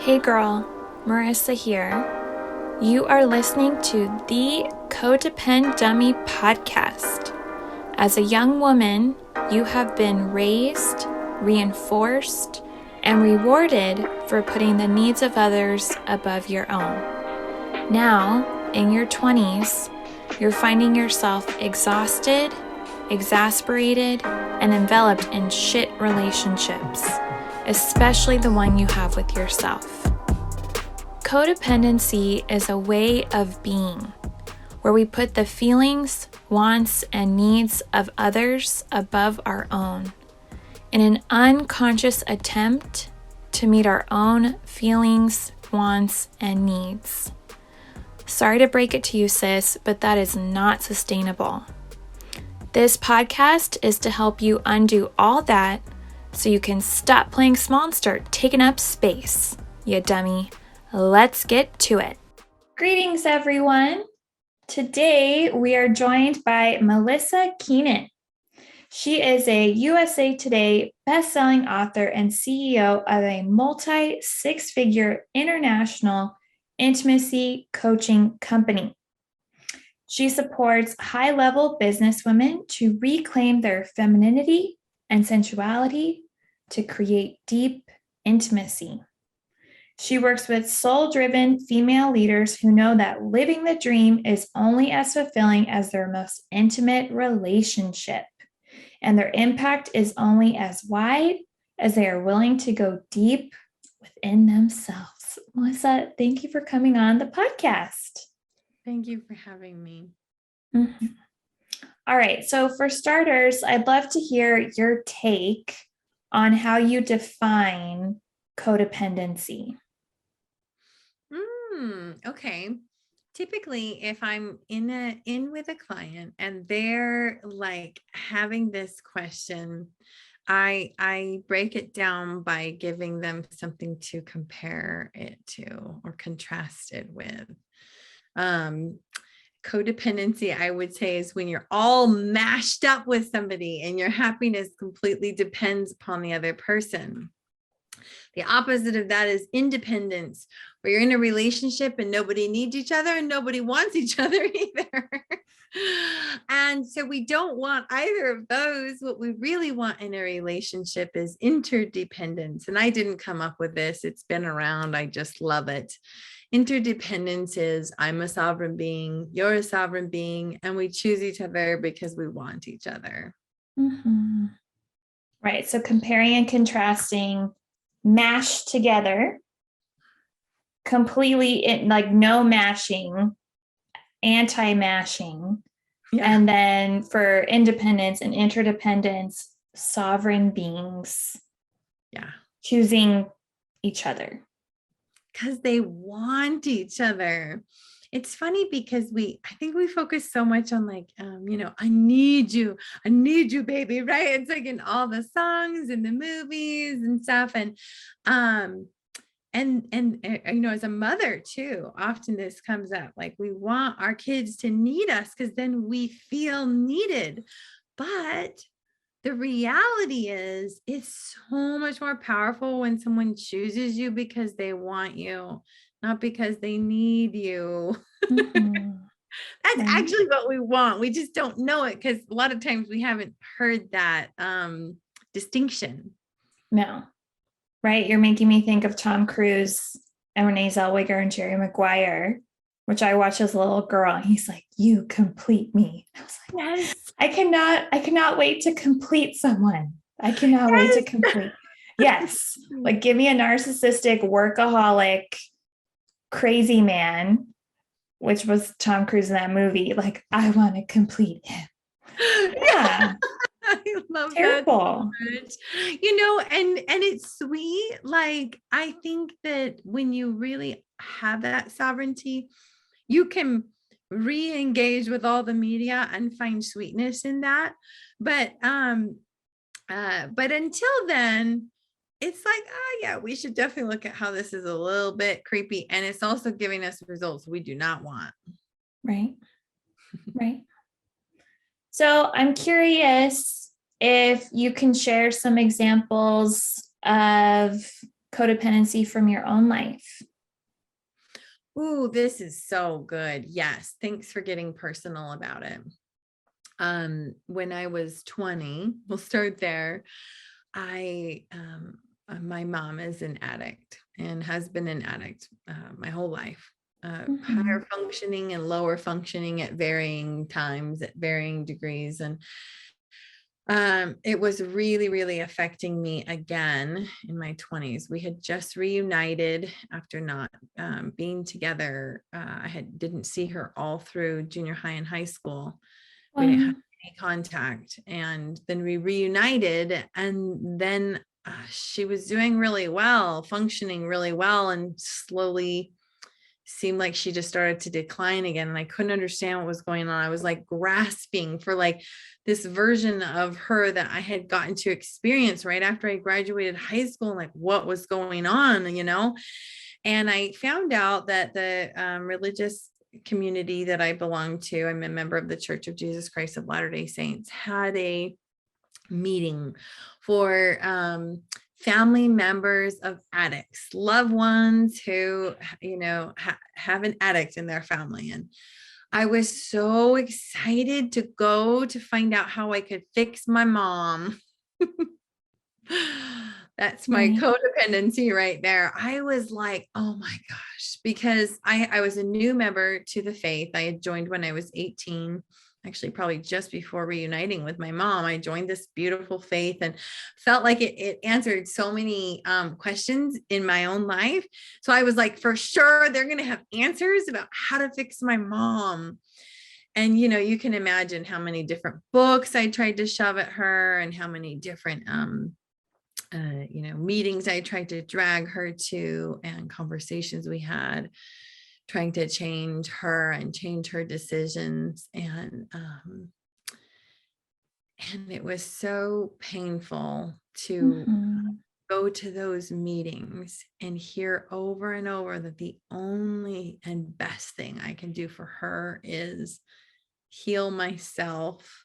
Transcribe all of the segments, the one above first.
Hey girl, Marissa here. You are listening to the Codependent Dummy podcast. As a young woman, you have been raised, reinforced, and rewarded for putting the needs of others above your own. Now, in your 20s, you're finding yourself exhausted, exasperated, and enveloped in shit relationships, especially the one you have with yourself. Codependency is a way of being where we put the feelings, wants, and needs of others above our own in an unconscious attempt to meet our own feelings, wants, and needs. Sorry to break it to you, sis, but that is not sustainable. This podcast is to help you undo all that so you can stop playing small and start taking up space, you dummy. Let's get to it. Greetings, everyone. Today, we are joined by Melisa Keenan. She is a USA Today bestselling author and CEO of a multi-six-figure international intimacy coaching company. She supports high-level businesswomen to reclaim their femininity and sensuality to create deep intimacy. She works with soul-driven female leaders who know that living the dream is only as fulfilling as their most intimate relationship, and their impact is only as wide as they are willing to go deep within themselves. Melissa, thank you for coming on the podcast. Thank you for having me. Mm-hmm. All right. So for starters, I'd love to hear your take on how you define codependency. Okay. Typically, if I'm in with a client and they're like having this question, I break it down by giving them something to compare it to or contrast it with. Codependency, I would say, is when you're all mashed up with somebody and your happiness completely depends upon the other person. The opposite of that is independence, where you're in a relationship and nobody needs each other and nobody wants each other either. And so we don't want either of those. What we really want in a relationship is interdependence. And I didn't come up with this. It's been around. I just love it. Interdependence is I'm a sovereign being, you're a sovereign being, and we choose each other because we want each other. Mm-hmm. Right. So comparing and contrasting, mashed together, completely like no mashing, anti-mashing. Yeah. And then for independence and interdependence, sovereign beings. Yeah. Choosing each other. Because they want each other. It's funny because I think we focus so much on like, I need you, baby, right? It's like in all the songs and the movies and stuff. And as a mother too, often this comes up, like we want our kids to need us because then we feel needed. But the reality is it's so much more powerful when someone chooses you because they want you, not because they need you. Mm-hmm. That's actually what we want. We just don't know it because a lot of times we haven't heard that distinction. No. Right. You're making me think of Tom Cruise and Renee Zellweger and Jerry Maguire, which I watched as a little girl. And he's like, you complete me. I was like, yes. I cannot wait to complete someone. I cannot wait to complete. Yes. Like give me a narcissistic workaholic, crazy man, which was Tom Cruise in that movie. Like, I want to complete him. Yeah. I love Terrible. That so much. And it's sweet. Like, I think that when you really have that sovereignty, you can re-engage with all the media and find sweetness in that. But until then, it's like, oh yeah, we should definitely look at how this is a little bit creepy. And it's also giving us results we do not want. Right. Right. So I'm curious if you can share some examples of codependency from your own life? Ooh, this is so good. Yes. Thanks for getting personal about it. When I was 20, we'll start there. My mom is an addict and has been an addict my whole life. Higher functioning and lower functioning at varying times, at varying degrees. And it was really, really affecting me again in my 20s. We had just reunited after not being together. Didn't see her all through junior high and high school. We didn't have any contact. And then we reunited, and then she was doing really well, functioning really well, and slowly seemed like she just started to decline again. And I couldn't understand what was going on. I was like grasping for like this version of her that I had gotten to experience right after I graduated high school, and like what was going on, you know? And I found out that the religious community that I belong to, I'm a member of the Church of Jesus Christ of Latter-day Saints, had a meeting for family members of addicts, loved ones who, you know, have an addict in their family. And I was so excited to go to find out how I could fix my mom. That's my codependency right there. I was like, oh my gosh, because I was a new member to the faith. I had joined when I was 18, actually probably just before reuniting with my mom. I joined this beautiful faith and felt like it answered so many questions in my own life. So I was like, for sure, they're going to have answers about how to fix my mom. And, you know, you can imagine how many different books I tried to shove at her and how many different, meetings I tried to drag her to, and conversations we had trying to change her and change her decisions. And it was so painful to go to those meetings and hear over and over that the only and best thing I can do for her is heal myself.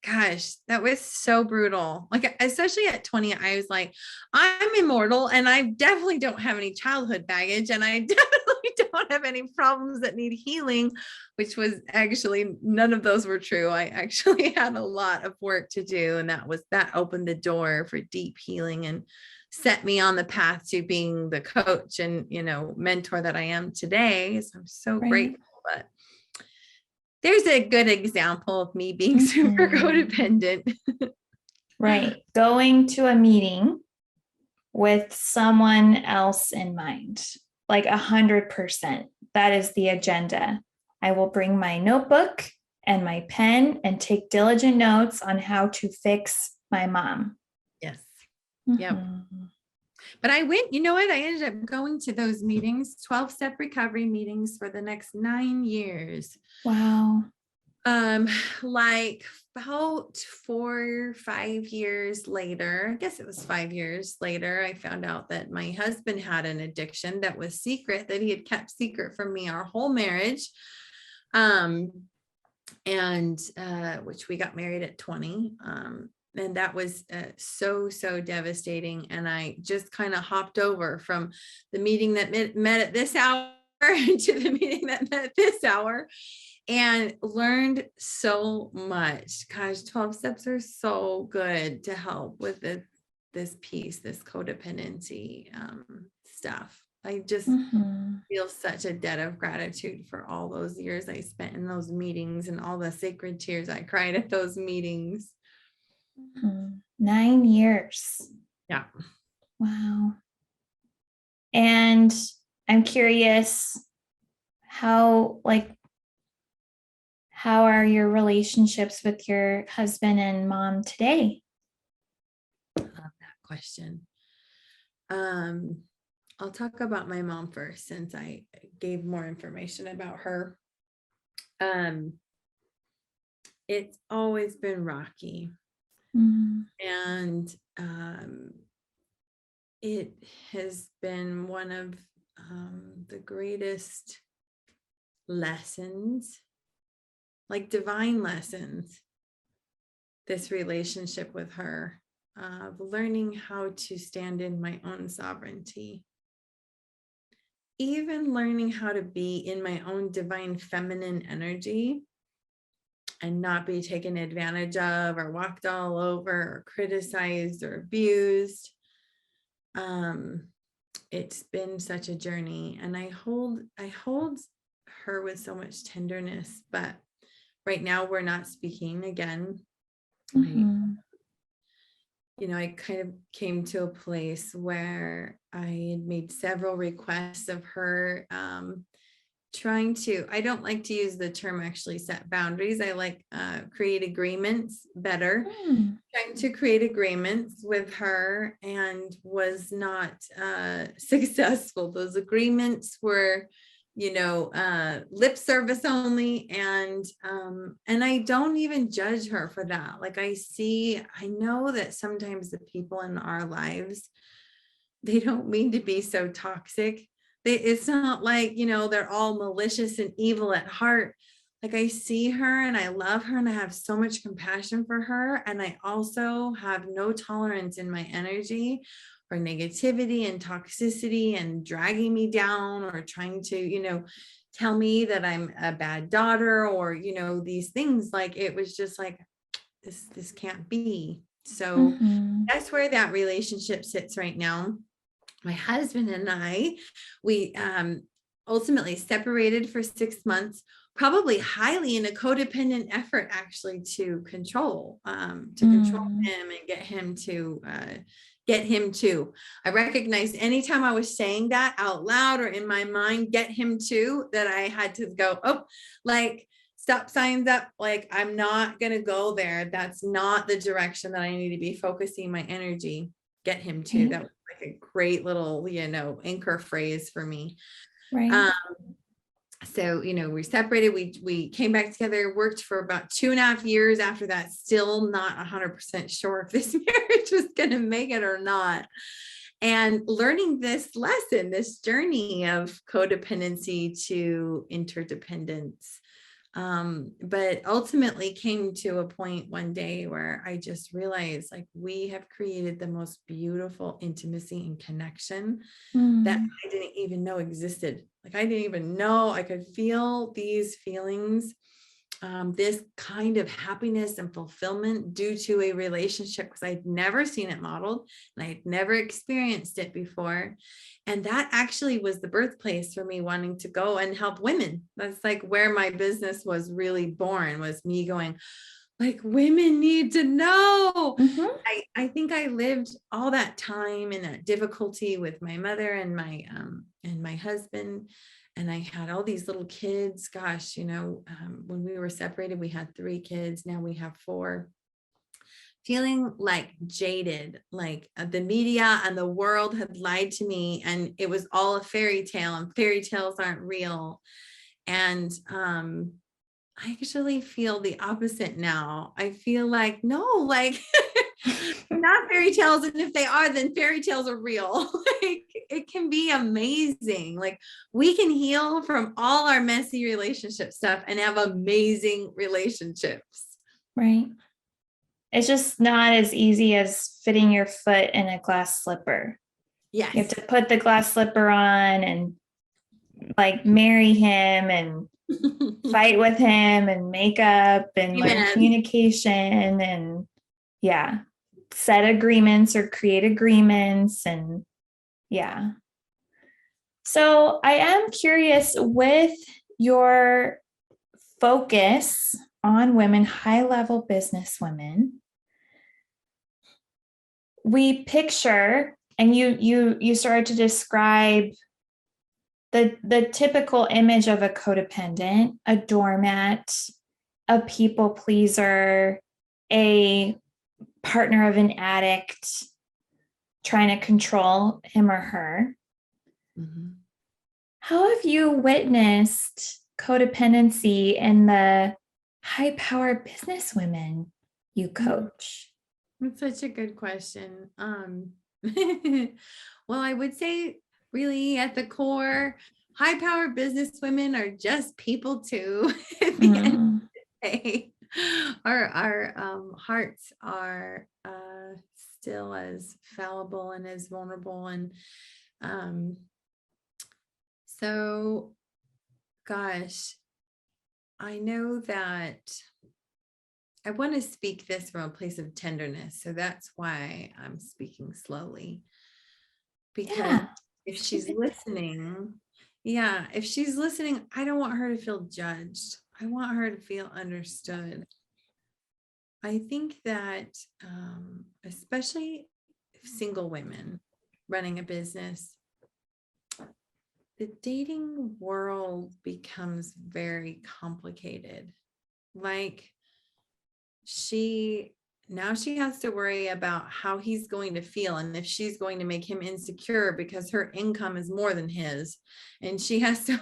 Gosh, that was so brutal. Like, especially at 20, I was like, I'm immortal and I definitely don't have any childhood baggage. And I definitely don't have any problems that need healing, which was actually, none of those were true. I actually had a lot of work to do. And that opened the door for deep healing and set me on the path to being the coach and, you know, mentor that I am today. So I'm so grateful. But there's a good example of me being super codependent. Right. Going to a meeting with someone else in mind, like 100%. That is the agenda. I will bring my notebook and my pen and take diligent notes on how to fix my mom. Yes. Yep. But I went, you know what? I ended up going to those meetings, 12-step recovery meetings for the next 9 years. Wow. Like about 4 or 5 years later, I guess it was 5 years later, I found out that my husband had an addiction that was secret, that he had kept secret from me our whole marriage. Which we got married at 20. And that was so devastating. And I just kind of hopped over from the meeting that met at this hour to the meeting that met at this hour, and learned so much. Gosh, 12 steps are so good to help with this piece, this codependency stuff. I just feel such a debt of gratitude for all those years I spent in those meetings and all the sacred tears I cried at those meetings. 9 years. Yeah. Wow. And I'm curious, how are your relationships with your husband and mom today? I love that question. I'll talk about my mom first, since I gave more information about her. It's always been rocky. And it has been one of the greatest lessons, like divine lessons, this relationship with her. of learning how to stand in my own sovereignty, even learning how to be in my own divine feminine energy and not be taken advantage of or walked all over or criticized or abused. It's been such a journey, and I hold her with so much tenderness, but right now we're not speaking again. I kind of came to a place where I had made several requests of her, trying to, I don't like to use the term actually set boundaries. I like create agreements better. Trying to create agreements with her and was not successful. Those agreements were, lip service only. And I don't even judge her for that. Like I know that sometimes the people in our lives, they don't mean to be so toxic. It's not like, they're all malicious and evil at heart. Like I see her and I love her and I have so much compassion for her. And I also have no tolerance in my energy for negativity and toxicity and dragging me down or trying to, tell me that I'm a bad daughter or, these things. Like it was just like, this can't be. So that's where that relationship sits right now. My husband and I, we ultimately separated for 6 months, probably highly in a codependent effort actually to control him and get him to, I recognized anytime I was saying that out loud or in my mind, get him to, that I had to go, like stop signs up. Like, I'm not going to go there. That's not the direction that I need to be focusing my energy. Get him to. That was like a great little, anchor phrase for me. Right. So, we separated, we came back together, worked for about 2.5 years after that, still not 100% sure if this marriage was going to make it or not. And learning this lesson, this journey of codependency to interdependence. But ultimately came to a point one day where I just realized, like, we have created the most beautiful intimacy and connection that I didn't even know existed. Like, I didn't even know I could feel these feelings, this kind of happiness and fulfillment due to a relationship, because I'd never seen it modeled and I'd never experienced it before. And that actually was the birthplace for me wanting to go and help women. That's like where my business was really born, was me going, like, women need to know. I think I lived all that time in that difficulty with my mother and my husband. And I had all these little kids. Gosh, when we were separated, we had 3 kids. Now we have 4. Feeling like jaded, like the media and the world had lied to me and it was all a fairy tale and fairy tales aren't real. And I actually feel the opposite now. I feel like, no, like not fairy tales. And if they are, then fairy tales are real. Like, it can be amazing. Like, we can heal from all our messy relationship stuff and have amazing relationships. Right. It's just not as easy as fitting your foot in a glass slipper. Yes. You have to put the glass slipper on and like marry him and fight with him and make up and learn communication and set agreements or create agreements. And so I am curious, with your focus on women, high-level business women, we picture, and you started to describe the typical image of a codependent, a doormat, a people pleaser, a partner of an addict trying to control him or her. How have you witnessed codependency in the high-powered business women you coach? That's such a good question. Well, I would say really at the core, high-powered business women are just people too. At the end of the day, our hearts are still as fallible and as vulnerable. And so, gosh, I know that I want to speak this from a place of tenderness. So that's why I'm speaking slowly. Because Yeah. if she's listening, if she's listening, I don't want her to feel judged. I want her to feel understood. I think that especially single women running a business, the dating world becomes very complicated. Like now she has to worry about how he's going to feel and if she's going to make him insecure because her income is more than his, and she has to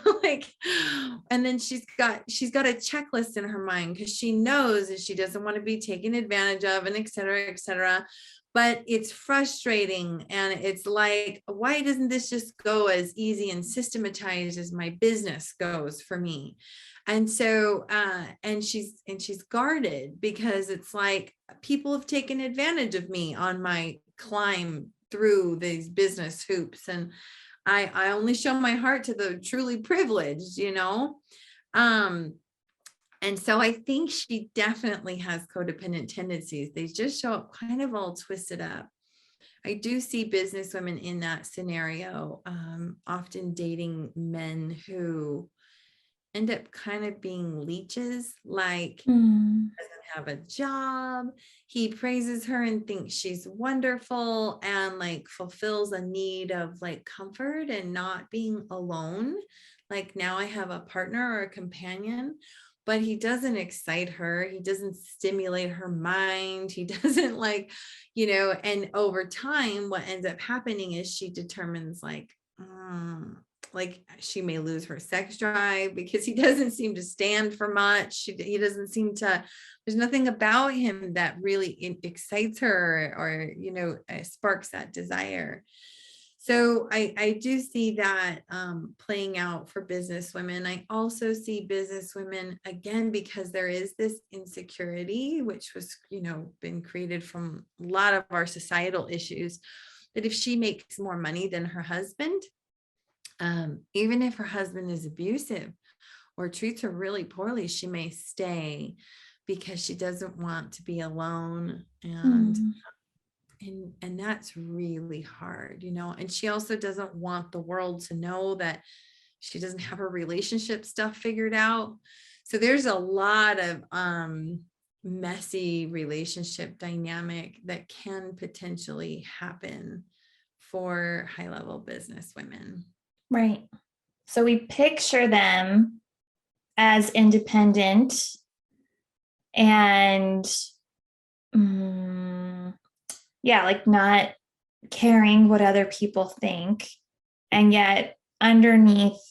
and then she's got a checklist in her mind because she knows that she doesn't want to be taken advantage of, and et cetera, but it's frustrating. And it's like, why doesn't this just go as easy and systematized as my business goes for me? And so, and she's guarded because it's like people have taken advantage of me on my climb through these business hoops. And I only show my heart to the truly privileged, And so I think she definitely has codependent tendencies. They just show up kind of all twisted up. I do see business women in that scenario, often dating men who end up kind of being leeches, like doesn't have a job. He praises her and thinks she's wonderful and like fulfills a need of like comfort and not being alone. Like, now I have a partner or a companion, but he doesn't excite her. He doesn't stimulate her mind. He doesn't and over time, what ends up happening is she determines like she may lose her sex drive because he doesn't seem to stand for much. He doesn't seem to, there's nothing about him that really excites her or sparks that desire. So I do see that playing out for business women. I also see business women, again, because there is this insecurity, which was, been created from a lot of our societal issues, that if she makes more money than her husband, even if her husband is abusive or treats her really poorly, she may stay because she doesn't want to be alone. And that's really hard, and she also doesn't want the world to know that she doesn't have her relationship stuff figured out. So there's a lot of messy relationship dynamic that can potentially happen for high-level business women. Right. So we picture them as independent and like not caring what other people think. And yet underneath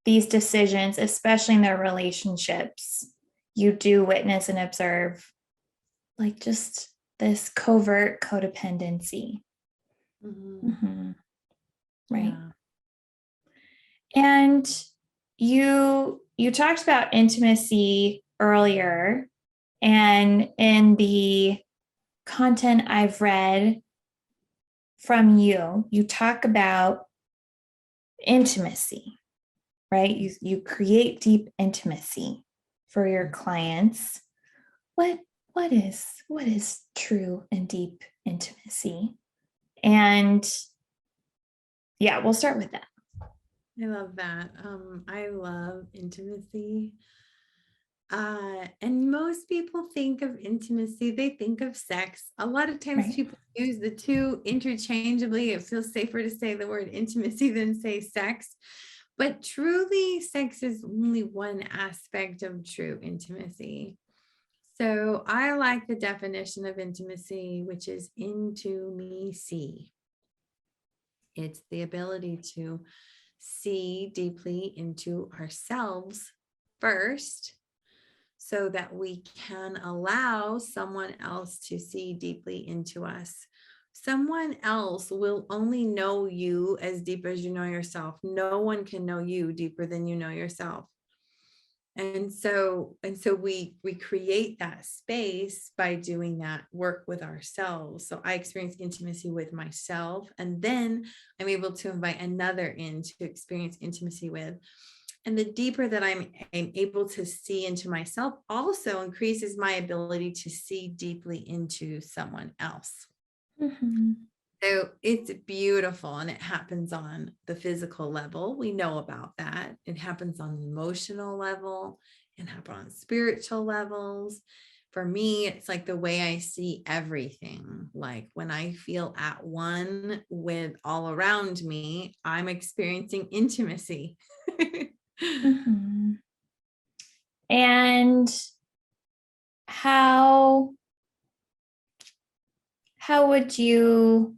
these decisions, especially in their relationships, you do witness and observe like just this covert codependency. Right. Yeah. And you talked about intimacy earlier, and in the content I've read from you talk about intimacy, right? You create deep intimacy for your clients. What is true and deep intimacy? And we'll start with that. I love that. I love intimacy. And most people think of intimacy, they think of sex. A lot of times people use the two interchangeably. It feels safer to say the word intimacy than say sex. But truly, sex is only one aspect of true intimacy. So I like the definition of intimacy, which is into-me-see. It's the ability to see deeply into ourselves first, so that we can allow someone else to see deeply into us. Someone else will only know you as deep as you know yourself. No one can know you deeper than you know yourself. And so we create that space by doing that work with ourselves. So I experience intimacy with myself, and then I'm able to invite another in to experience intimacy with. And the deeper that I'm able to see into myself also increases my ability to see deeply into someone else. Mm-hmm. So it's beautiful, and it happens on the physical level. We know about that. It happens on the emotional level and happen on spiritual levels. For me, it's like the way I see everything. Like when I feel at one with all around me, I'm experiencing intimacy. Mm-hmm. And how would you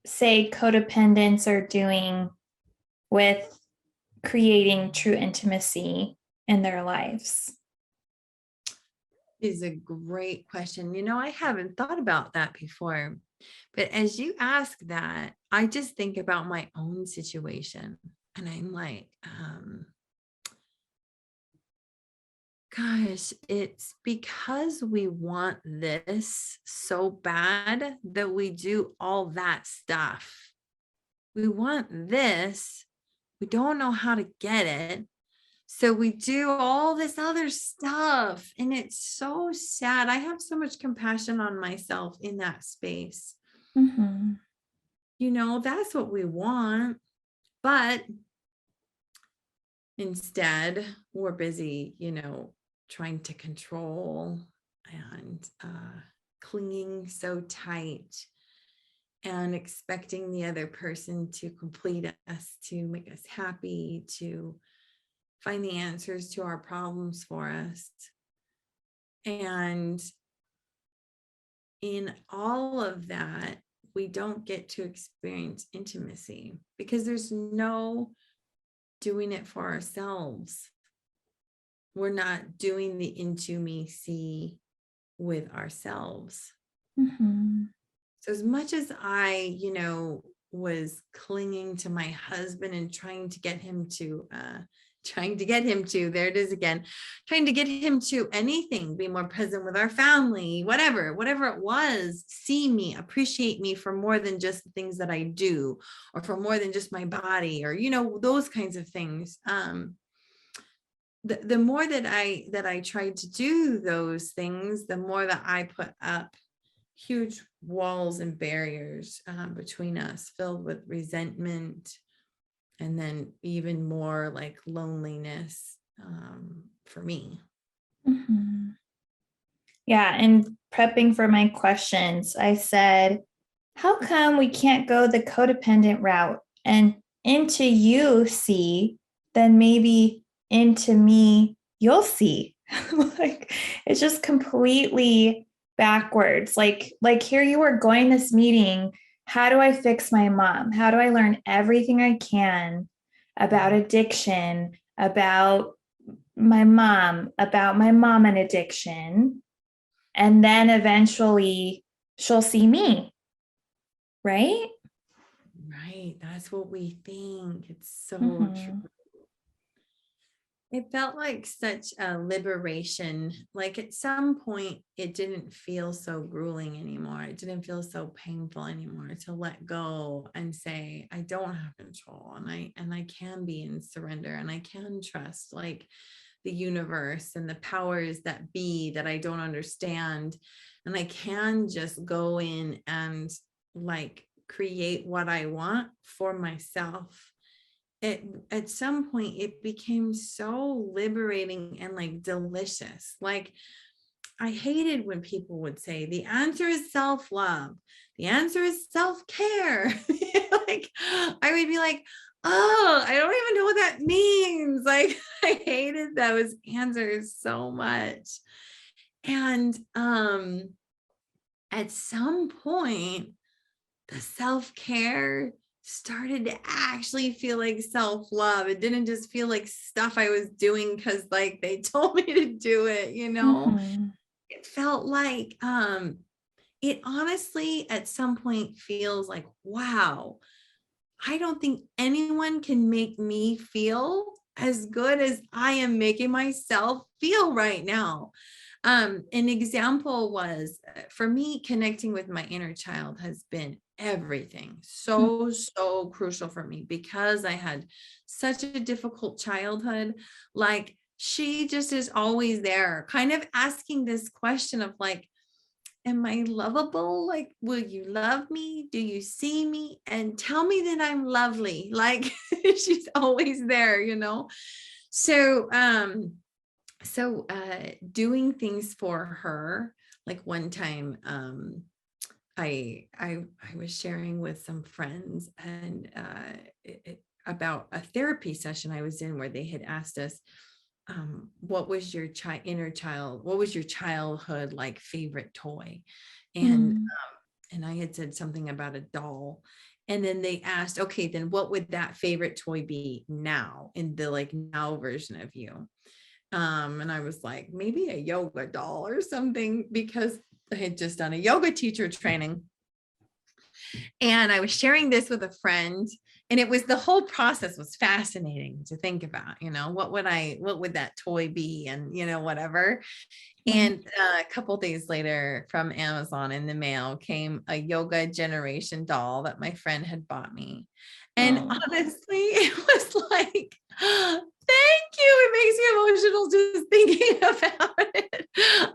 say codependents are doing with creating true intimacy in their lives? Is a great question. I haven't thought about that before. But as you ask that, I just think about my own situation. And I'm like, gosh, it's because we want this so bad that we do all that stuff. We want this. We don't know how to get it. So we do all this other stuff. And it's so sad. I have so much compassion on myself in that space. Mm-hmm. That's what we want. But instead, we're busy, trying to control and clinging so tight and expecting the other person to complete us, to make us happy, to find the answers to our problems for us. And in all of that, we don't get to experience intimacy because there's no doing it for ourselves. We're not doing the intimacy with ourselves. Mm-hmm. So as much as I, was clinging to my husband and trying to get him to, there it is again, trying to get him to anything, be more present with our family, whatever it was, see me, appreciate me for more than just the things that I do, or for more than just my body, or, those kinds of things. The more that I tried to do those things, the more that I put up huge walls and barriers between us, filled with resentment, and then even more like loneliness for me. Mm-hmm. Yeah, and prepping for my questions, I said, how come we can't go the codependent route and into you see, then maybe into me you'll see? Like it's just completely backwards. Like here you are going this meeting, how do I fix my mom? How do I learn everything I can about addiction, about my mom and addiction? And then eventually she'll see me, right? Right. That's what we think. It's so true. Mm-hmm. It felt like such a liberation. Like at some point, it didn't feel so grueling anymore. It didn't feel so painful anymore to let go and say, I don't have control, and I can be in surrender, and I can trust like the universe and the powers that be that I don't understand. And I can just go in and like create what I want for myself. At some point it became so liberating and like delicious. Like I hated when people would say the answer is self-love, the answer is self-care. Like I would be like, oh, I don't even know what that means. Like I hated those answers so much. And at some point the self-care started to actually feel like self-love. It didn't just feel like stuff I was doing because like they told me to do it, Mm-hmm. It felt like it honestly at some point feels like, wow, I don't think anyone can make me feel as good as I am making myself feel right now. An example was for me, connecting with my inner child has been everything. So crucial for me because I had such a difficult childhood. Like, she just is always there, kind of asking this question of like, am I lovable? Like, will you love me? Do you see me? And tell me that I'm lovely. Like, she's always there, you know? So, doing things for her, like one time, I was sharing with some friends and about a therapy session I was in where they had asked us, what was your inner child? What was your childhood like favorite toy? And Mm. and I had said something about a doll. And then they asked, okay, then what would that favorite toy be now in the like now version of you? And I was like, maybe a yoga doll or something, because I had just done a yoga teacher training. And I was sharing this with a friend, and it was, the whole process was fascinating to think about, you know, what would that toy be? And, you know, whatever. Right. And a couple days later from Amazon in the mail came a yoga generation doll that my friend had bought me. And Oh. honestly, it was like, thank you. It makes me emotional just thinking about it.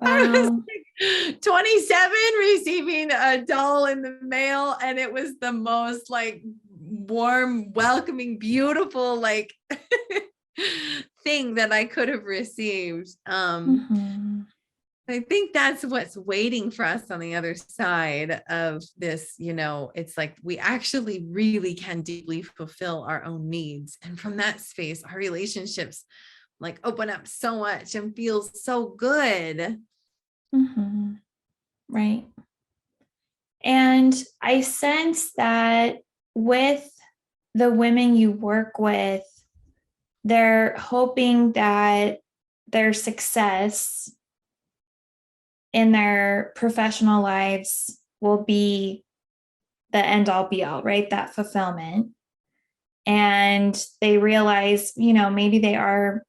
I was Wow. like 27 receiving a doll in the mail, and it was the most like warm, welcoming, beautiful, like thing that I could have received. Mm-hmm. I think that's what's waiting for us on the other side of this. You know, it's like we actually really can deeply fulfill our own needs. And from that space, our relationships like open up so much and feel so good. Mm-hmm. Right. And I sense that with the women you work with, they're hoping that their success in their professional lives will be the end all be all, right? That fulfillment. And they realize, maybe they are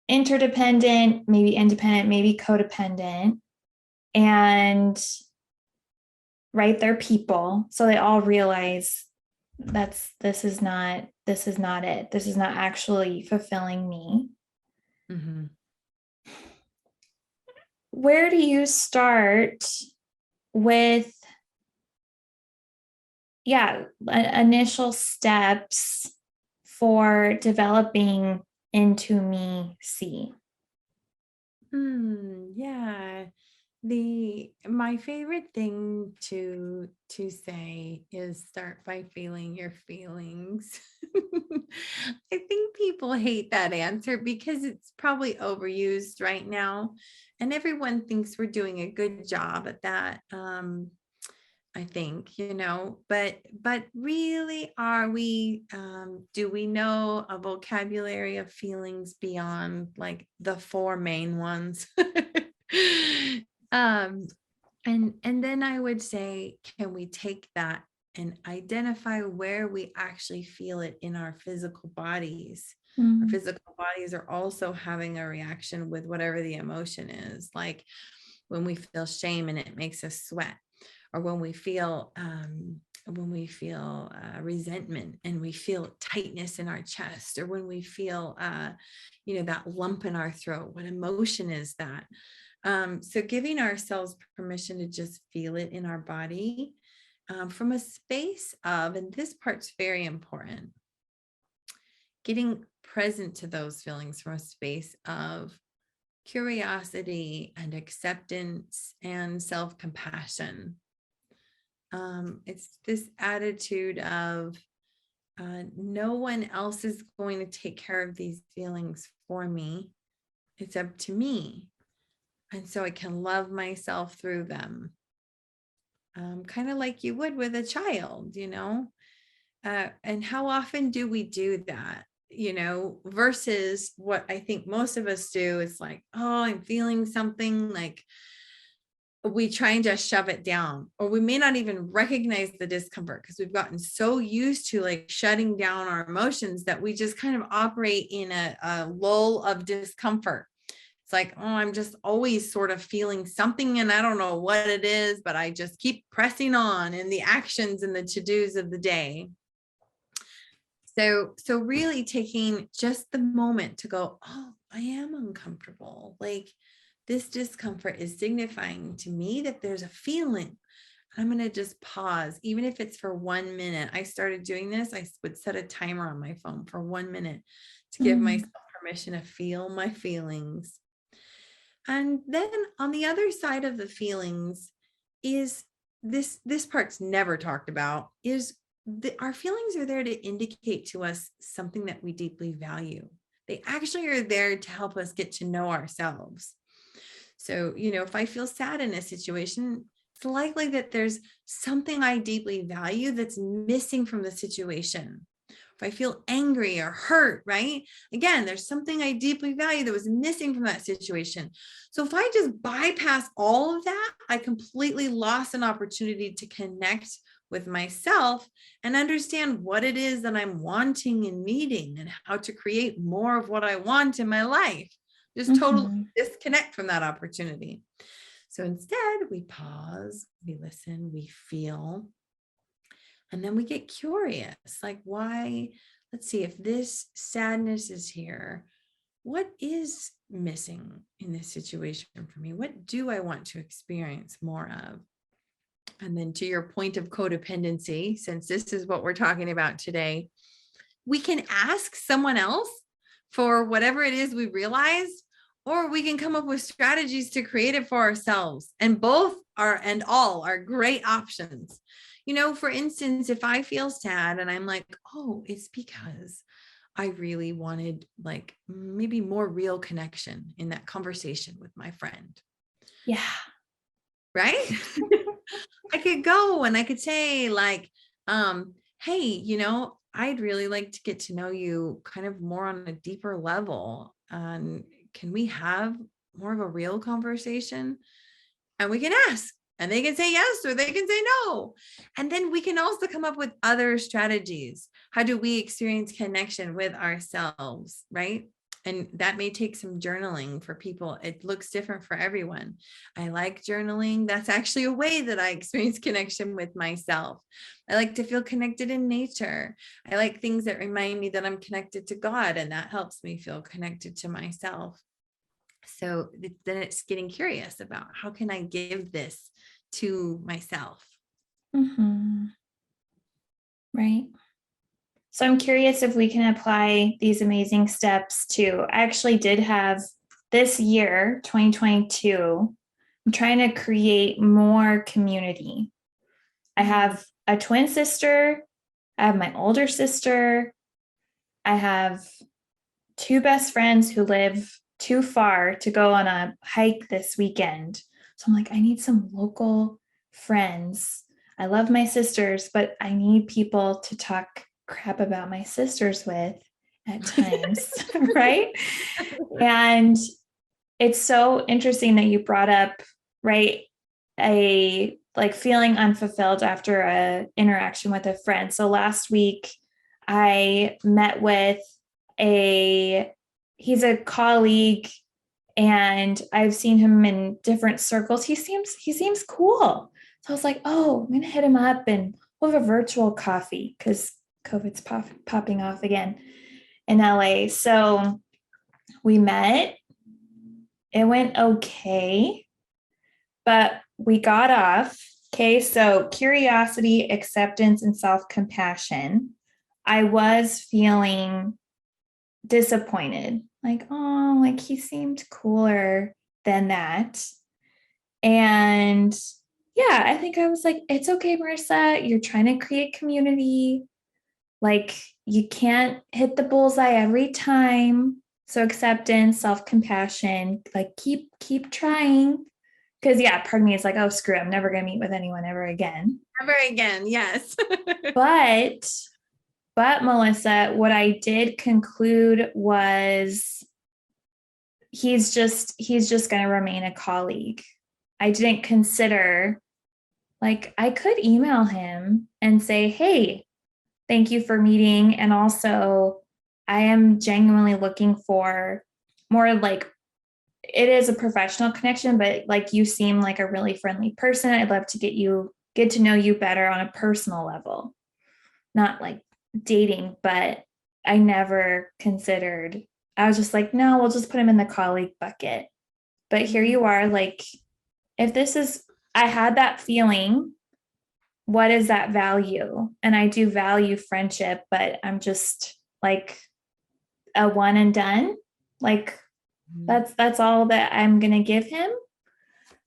interdependent, maybe independent, maybe codependent. And right, they're people. So they all realize this is not it. This is not actually fulfilling me. Mm-hmm. Where do you start with initial steps for developing into me see? Yeah. My favorite thing to say is start by feeling your feelings. I think people hate that answer because it's probably overused right now, and everyone thinks we're doing a good job at that. I think, you know, but really, are we, do we know a vocabulary of feelings beyond like the four main ones? um and then I would say, can we take that and identify where we actually feel it in our physical bodies? Our Mm. physical bodies are also having a reaction with whatever the emotion is. Like when we feel shame and it makes us sweat, or when we feel resentment and we feel tightness in our chest, or when we feel that lump in our throat. What emotion is that? So giving ourselves permission to just feel it in our body, from a space of, and this part's very important, getting present to those feelings from a space of curiosity and acceptance and self-compassion. It's this attitude of no one else is going to take care of these feelings for me. It's up to me. And so I can love myself through them. Kind of like you would with a child, you know? And how often do we do that? You know, versus what I think most of us do is like, oh, I'm feeling something like we try and just shove it down, or we may not even recognize the discomfort because we've gotten so used to like shutting down our emotions that we just kind of operate in a lull of discomfort. It's like, oh, I'm just always sort of feeling something and I don't know what it is, but I just keep pressing on in the actions and the to-dos of the day. So really taking just the moment to go, oh, I am uncomfortable. Like this discomfort is signifying to me that there's a feeling. I'm going to just pause, even if it's for 1 minute. I started doing this. I would set a timer on my phone for 1 minute to give myself permission to feel my feelings. And then on the other side of the feelings is this part's never talked about, is our feelings are there to indicate to us something that we deeply value. They actually are there to help us get to know ourselves. So, if I feel sad in a situation, it's likely that there's something I deeply value that's missing from the situation. If I feel angry or hurt, right? Again, there's something I deeply value that was missing from that situation. So if I just bypass all of that, I completely lost an opportunity to connect with myself and understand what it is that I'm wanting and needing and how to create more of what I want in my life. Just totally disconnect from that opportunity. So instead, we pause, we listen, we feel, and then we get curious, like why, let's see, if this sadness is here, what is missing in this situation for me? What do I want to experience more of? And then to your point of codependency, since this is what we're talking about today, we can ask someone else for whatever it is we realized, or we can come up with strategies to create it for ourselves. And both and all are great options. For instance, if I feel sad and I'm like, oh, it's because I really wanted like maybe more real connection in that conversation with my friend. Yeah. Right? I could go and I could say like, hey, I'd really like to get to know you kind of more on a deeper level. Can we have more of a real conversation? And we can ask, and they can say yes, or they can say no. And then we can also come up with other strategies. How do we experience connection with ourselves, right? And that may take some journaling for people. It looks different for everyone. I like journaling. That's actually a way that I experience connection with myself. I like to feel connected in nature. I like things that remind me that I'm connected to God, and that helps me feel connected to myself. So then it's getting curious about how can I give this to myself? Right. So I'm curious if we can apply these amazing steps to, I actually did have this year, 2022, I'm trying to create more community. I have a twin sister. I have my older sister. I have 2 best friends who live too far to go on a hike this weekend. So I'm like, I need some local friends. I love my sisters, but I need people to talk crap about my sisters with at times, right? And it's so interesting that you brought up, right, a like feeling unfulfilled after a interaction with a friend. So last week I met with he's a colleague, and I've seen him in different circles. He seems cool. So I was like, oh, I'm gonna hit him up and we'll have a virtual coffee because COVID's popping off again in LA. So we met. It went okay, but we got off. Okay, so curiosity, acceptance, and self-compassion. I was feeling disappointed, like, oh, like he seemed cooler than that. And yeah, I think I was like, it's okay, Marissa, you're trying to create community. Like you can't hit the bullseye every time. So acceptance, self-compassion, like keep trying. Because yeah, part of me is like, oh, screw it, I'm never going to meet with anyone ever again. Never again, yes. But Melissa, what I did conclude was he's just going to remain a colleague. I didn't consider, like, I could email him and say, hey, thank you for meeting. And also, I am genuinely looking for more, like, it is a professional connection, but like, you seem like a really friendly person. I'd love to get to know you better on a personal level, not like dating, but I never considered, I was just like, no, we'll just put him in the colleague bucket. But here you are, like, if this is, I had that feeling, what is that value? And I do value friendship, but I'm just like a one and done. Like, that's all that I'm gonna give him.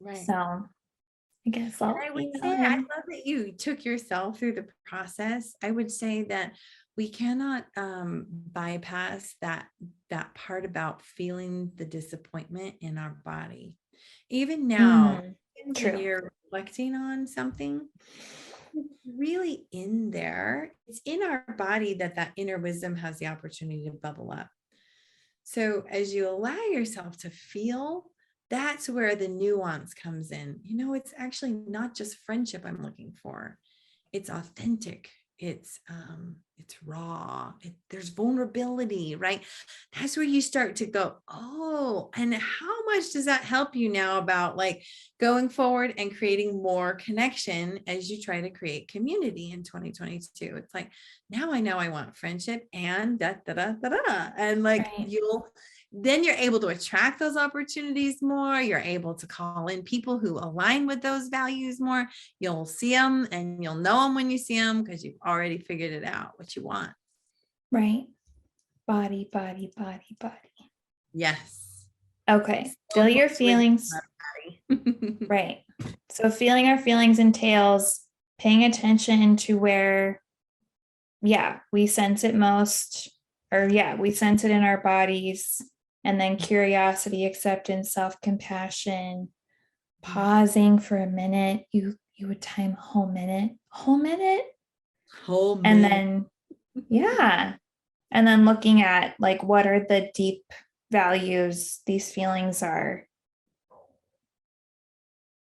Right. So I guess I'll I would email say, I him. love that you took yourself through the process. I would say that we cannot bypass that part about feeling the disappointment in our body. Even now, even when True. you're reflecting on something, it's really in there. It's in our body that inner wisdom has the opportunity to bubble up. So as you allow yourself to feel, that's where the nuance comes in. It's actually not just friendship I'm looking for. It's authentic. It's raw. There's vulnerability, right? That's where you start to go, oh, and how much does that help you now about like going forward and creating more connection as you try to create community in 2022? It's like, now I know I want friendship and da da da da da. And like Right. then you're able to attract those opportunities more. You're able to call in people who align with those values more. You'll see them and you'll know them when you see them because you've already figured it out what you want. Right. Body, body, body, body. Yes. Okay. So Feel your important to remember feelings. our body. Right. So feeling our feelings entails paying attention to where, we sense it most, or we sense it in our bodies. And then curiosity, acceptance, self-compassion, pausing for a minute. You would time a whole minute, Whole and minute. then and then looking at like, what are the deep values these feelings are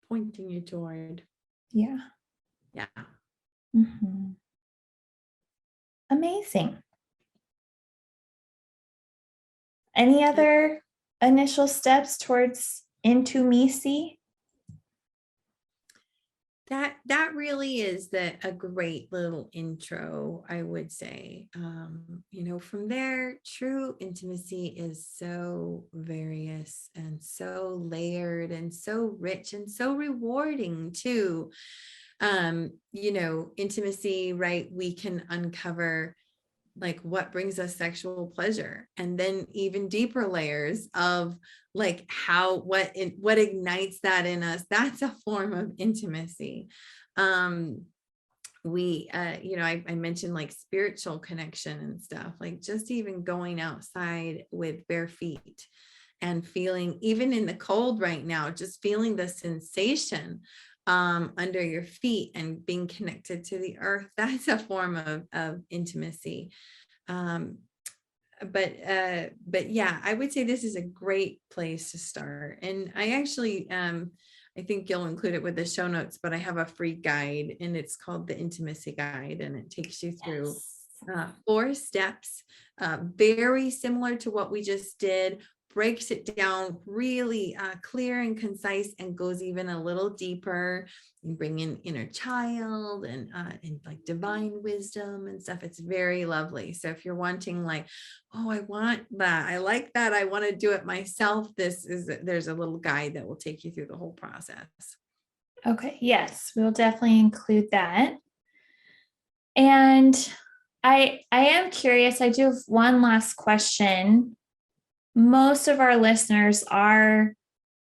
Pointing you toward. Yeah. Mm-hmm. Amazing. Any other initial steps towards intimacy? That really is a great little intro, I would say. From there, true intimacy is so various and so layered and so rich and so rewarding too. Intimacy, right? We can uncover like what brings us sexual pleasure, and then even deeper layers of like what ignites that in us. That's a form of intimacy. I mentioned like spiritual connection and stuff, like just even going outside with bare feet and feeling, even in the cold right now, just feeling the sensation under your feet and being connected to the earth. That's a form of intimacy. But yeah, I would say this is a great place to start. And I actually, I think you'll include it with the show notes, but I have a free guide and it's called the Intimacy Guide, and it takes you through 4 steps, very similar to what we just did, breaks it down really clear and concise, and goes even a little deeper and bring in inner child and like divine wisdom and stuff. It's very lovely. So if you're wanting like, oh, I want that, I like that, I want to do it myself, there's a little guide that will take you through the whole process. Okay, yes, we'll definitely include that. And I am curious, I do have one last question. Most of our listeners are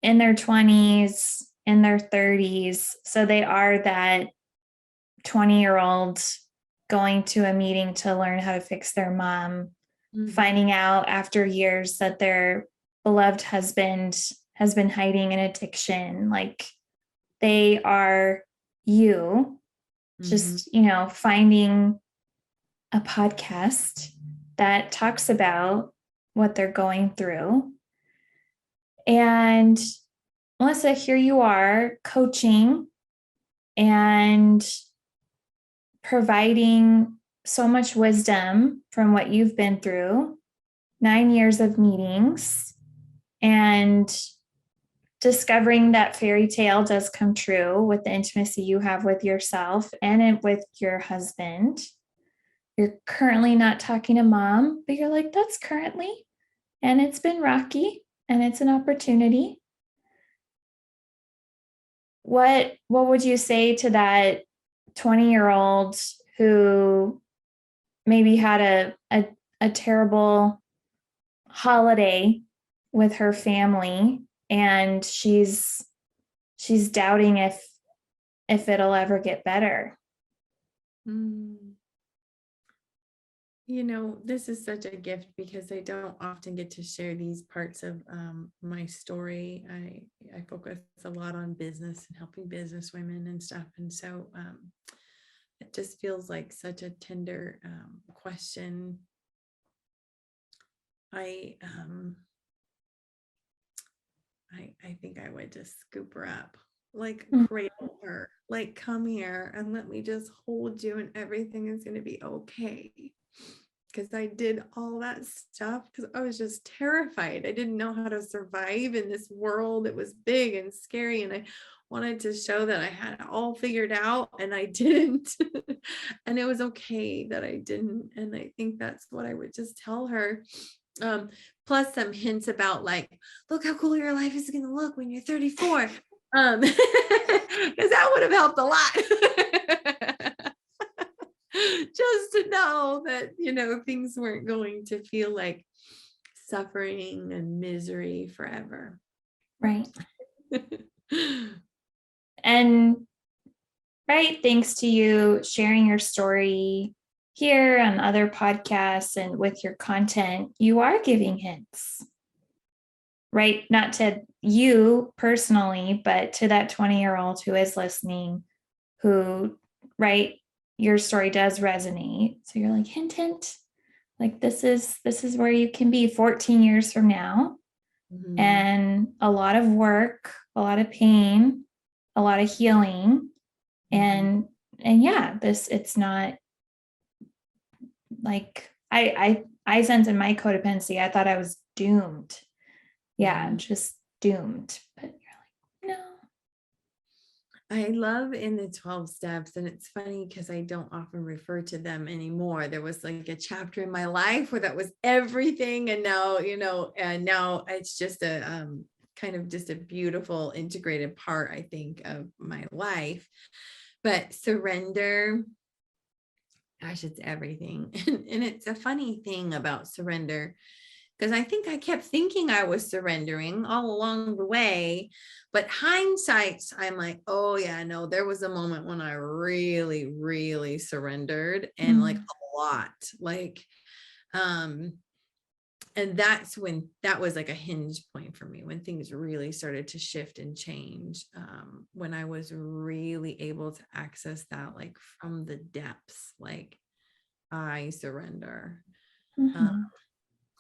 in their 20s, in their 30s. So they are that 20-year-old going to a meeting to learn how to fix their mom, finding out after years that their beloved husband has been hiding an addiction. Like, they are you, just, finding a podcast that talks about what they're going through. And Melissa, here you are coaching and providing so much wisdom from what you've been through, 9 years of meetings, and discovering that fairy tale does come true with the intimacy you have with yourself and with your husband. You're currently not talking to mom, but you're like, that's currently, and it's been rocky and it's an opportunity. What would you say to that 20-year-old who maybe had a terrible holiday with her family, and she's doubting if it'll ever get better? This is such a gift because I don't often get to share these parts of my story. I focus a lot on business and helping business women and stuff. And so it just feels like such a tender question. I think I would just scoop her up, like cradle her, like, come here and let me just hold you and everything is going to be okay. Because I did all that stuff because I was just terrified. I didn't know how to survive in this world. It was big and scary. And I wanted to show that I had it all figured out, and I didn't. And it was okay that I didn't. And I think that's what I would just tell her. Plus some hints about, like, look how cool your life is going to look when you're 34. Because that would have helped a lot. Just to know that, things weren't going to feel like suffering and misery forever. Right. And right, thanks to you sharing your story here on other podcasts and with your content, you are giving hints, right? Not to you personally, but to that 20-year-old who is listening, who, right, your story does resonate. So you're like, hint, hint, like this is where you can be 14 years from now. Mm-hmm. And a lot of work, a lot of pain, a lot of healing. Mm-hmm. And yeah, it's not like I sense in my codependency, I thought I was doomed. Yeah, just doomed. But you're like, no. I love in the 12 steps, and it's funny because I don't often refer to them anymore. There was like a chapter in my life where that was everything. And now, now it's just a kind of just a beautiful integrated part, I think, of my life. But surrender, gosh, it's everything. And it's a funny thing about surrender, because I think I kept thinking I was surrendering all along the way. But hindsight, I'm like, oh yeah, no, there was a moment when I really, really surrendered, and like a lot, like, and that's when that was like a hinge point for me, when things really started to shift and change, when I was really able to access that, like from the depths, like, I surrender.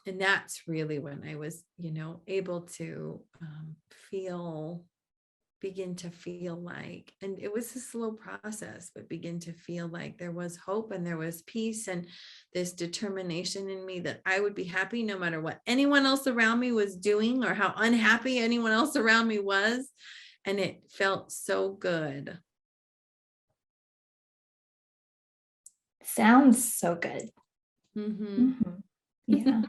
And that's really when I was, able to begin to feel like, and it was a slow process, but begin to feel like there was hope and there was peace and this determination in me that I would be happy no matter what anyone else around me was doing or how unhappy anyone else around me was. And it felt so good. Sounds so good. Yeah.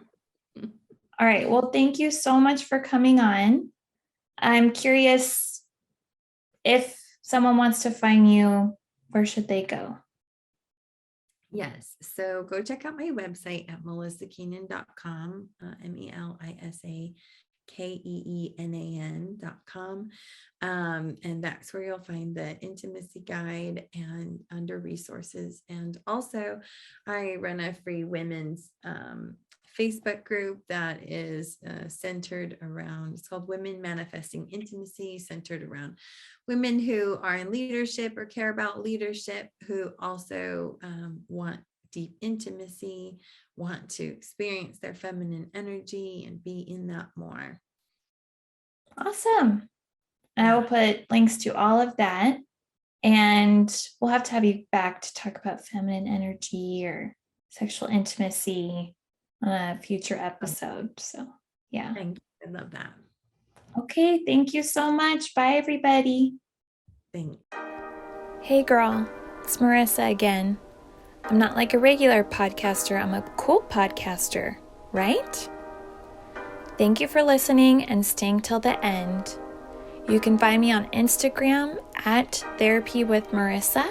All right. Well, thank you so much for coming on. I'm curious, if someone wants to find you, where should they go? Yes. So go check out my website at melisakeenan.com, MELISAKEENAN.com. And that's where you'll find the intimacy guide and under resources. And also I run a free women's Facebook group that is centered around, it's called Women Manifesting Intimacy, centered around women who are in leadership or care about leadership, who also want deep intimacy, want to experience their feminine energy and be in that more. Awesome. And I will put links to all of that. And we'll have to have you back to talk about feminine energy or sexual intimacy on a future episode. So, yeah. Thank you. I love that. Okay. Thank you so much. Bye, everybody. Thanks. Hey, girl. It's Marissa again. I'm not like a regular podcaster. I'm a cool podcaster, right? Thank you for listening and staying till the end. You can find me on Instagram at Therapy with Marissa.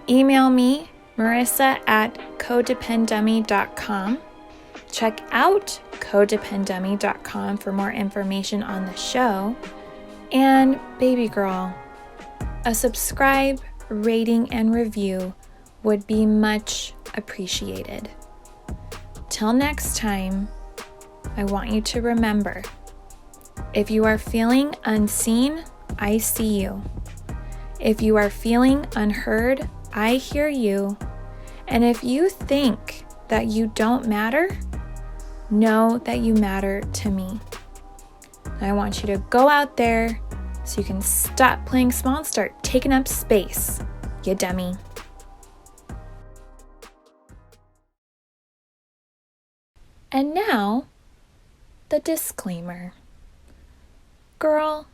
Email me, marissa@codependummy.com. Check out codependummy.com for more information on the show. And baby girl, a subscribe, rating, and review would be much appreciated. Till next time, I want you to remember, if you are feeling unseen, I see you. If you are feeling unheard, I hear you. And if you think that you don't matter, know that you matter to me. I want you to go out there so you can stop playing small and start taking up space, you dummy. And now, the disclaimer. Girl,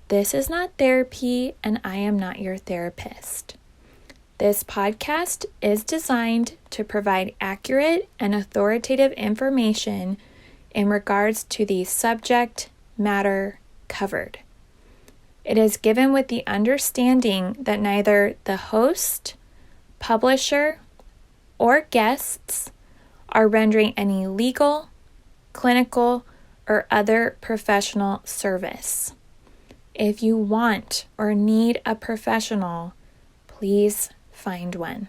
this is not therapy and I am not your therapist. This podcast is designed to provide accurate and authoritative information in regards to the subject matter covered. It is given with the understanding that neither the host, publisher, or guests are rendering any legal, clinical, or other professional service. If you want or need a professional, please find one.